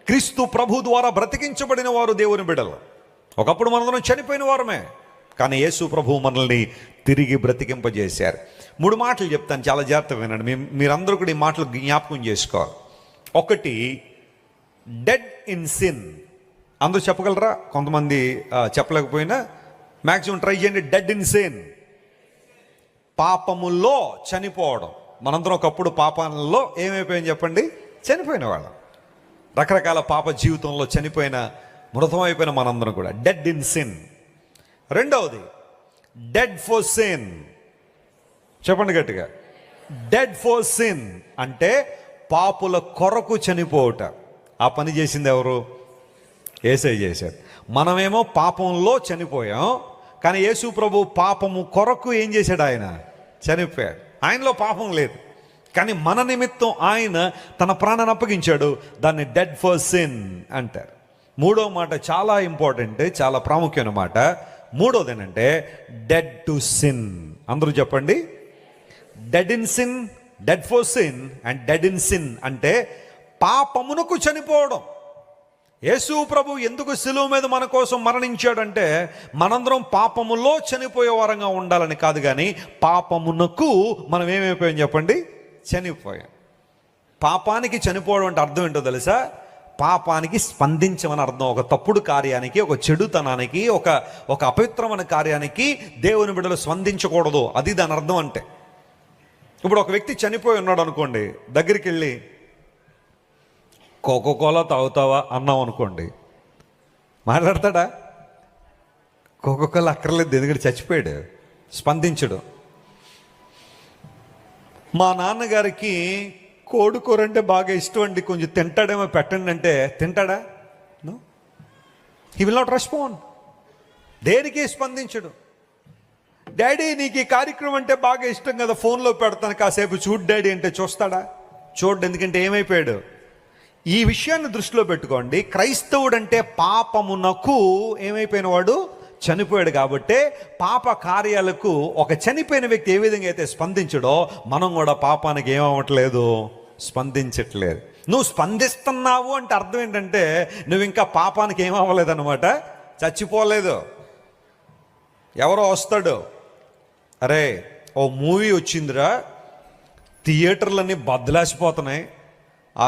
క్రీస్తు ప్రభు ద్వారా బ్రతికించబడిన వారు దేవుని బిడ్డలు. ఒకప్పుడు మనందరం చనిపోయిన వారమే, కానీ యేసు ప్రభు మనల్ని తిరిగి బ్రతికింపజేశారు. 3 మాటలు చెప్తాను, చాలా జాగ్రత్తగా వినండి. మీరందరూ కూడా ఈ మాటలు జ్ఞాపకం చేసుకోవాలి. ఒకటి, డెడ్ ఇన్ సిన్. అందరూ చెప్పగలరా? కొంతమంది చెప్పలేకపోయినా మ్యాక్సిమం ట్రై చేయండి. డెడ్ ఇన్ సిన్, పాపములో చనిపోవడం. మనందరం ఒకప్పుడు పాపాలలో ఏమైపోయాం చెప్పండి? చనిపోయిన వాళ్ళం. రకరకాల పాప జీవితంలో చనిపోయిన, మృతమైపోయిన మనందరం కూడా డెడ్ ఇన్ సిన్. రెండవది, డెడ్ ఫర్ సిన్. చెప్పండి గట్టిగా, డెడ్ ఫర్ సిన్ అంటే పాపుల కొరకు చనిపోవుట. ఆ పని చేసింది ఎవరు? యేసయ్య చేశారు. మనమేమో పాపంలో చనిపోయాం, కానీ యేసు ప్రభు పాపము కొరకు ఏం చేశాడు? ఆయన చనిపోయాడు. ఆయనలో పాపం లేదు, కానీ మన నిమిత్తం ఆయన తన ప్రాణాన్ని అప్పగించాడు. దాన్ని డెడ్ ఫర్ సిన్ అంటారు. 3వ మాట చాలా ఇంపార్టెంట్, చాలా ప్రాముఖ్యమైన మాట. 3వది ఏంటంటే డెడ్ టు సిన్. అందరూ చెప్పండి, dead in sin, dead for sin and dead in sin అంటే పాపమునకు చనిపోవడం. యేసు ప్రభు ఎందుకు శిలువ మీద మన కోసం మరణించాడంటే మనందరం పాపములో చనిపోయే వారంగా ఉండాలని కాదు, కానీ పాపమునకు మనం ఏమైపోయాం చెప్పండి? చనిపోయాం. పాపానికి చనిపోవడం అంటే అర్థం ఏంటో తెలుసా? పాపానికి స్పందించమని అర్థం. ఒక తప్పుడు కార్యానికి, ఒక చెడుతనానికి, ఒక అపవిత్రమైన కార్యానికి దేవుని బిడ్డలు స్పందించకూడదు, అది దాని అర్థం. అంటే ఇప్పుడు ఒక వ్యక్తి చనిపోయి ఉన్నాడు అనుకోండి, దగ్గరికి వెళ్ళి కోకోకోలా తాగుతావా అన్నాం అనుకోండి, మాట్లాడతాడా? కోకోకోలా అక్కర్లేదు, ఎందుకంటే చచ్చిపోయాడు, స్పందించడు. మా నాన్నగారికి కోడికూర అంటే బాగా ఇష్టం అండి, కొంచెం తింటాడేమో, పెట్టండి అంటే తింటాడా? No, he will not respond. దేనికి స్పందించడు. డాడీ నీకు ఈ కార్యక్రమం అంటే బాగా ఇష్టం కదా, ఫోన్లో పెడతాను, కాసేపు చూడు డాడీ అంటే చూస్తాడా? చూడు, ఎందుకంటే ఏమైపోయాడు. ఈ విషయాన్ని దృష్టిలో పెట్టుకోండి. క్రైస్తవుడు అంటే పాపమునకు ఏమైపోయిన వాడు? చనిపోయాడు. కాబట్టి పాప కార్యాలకు ఒక చనిపోయిన వ్యక్తి ఏ విధంగా అయితే స్పందించడో, మనం కూడా పాపానికి ఏమవ్వట్లేదు, స్పందించట్లేదు. నువ్వు స్పందిస్తున్నావు అంటే అర్థం ఏంటంటే నువ్వు ఇంకా పాపానికి ఏమవ్వలేదన్నమాట, చచ్చిపోలేదు. ఎవరో వస్తాడు, అరే ఓ మూవీ వచ్చిందిరా, థియేటర్లన్నీ బద్దలాసిపోతున్నాయి,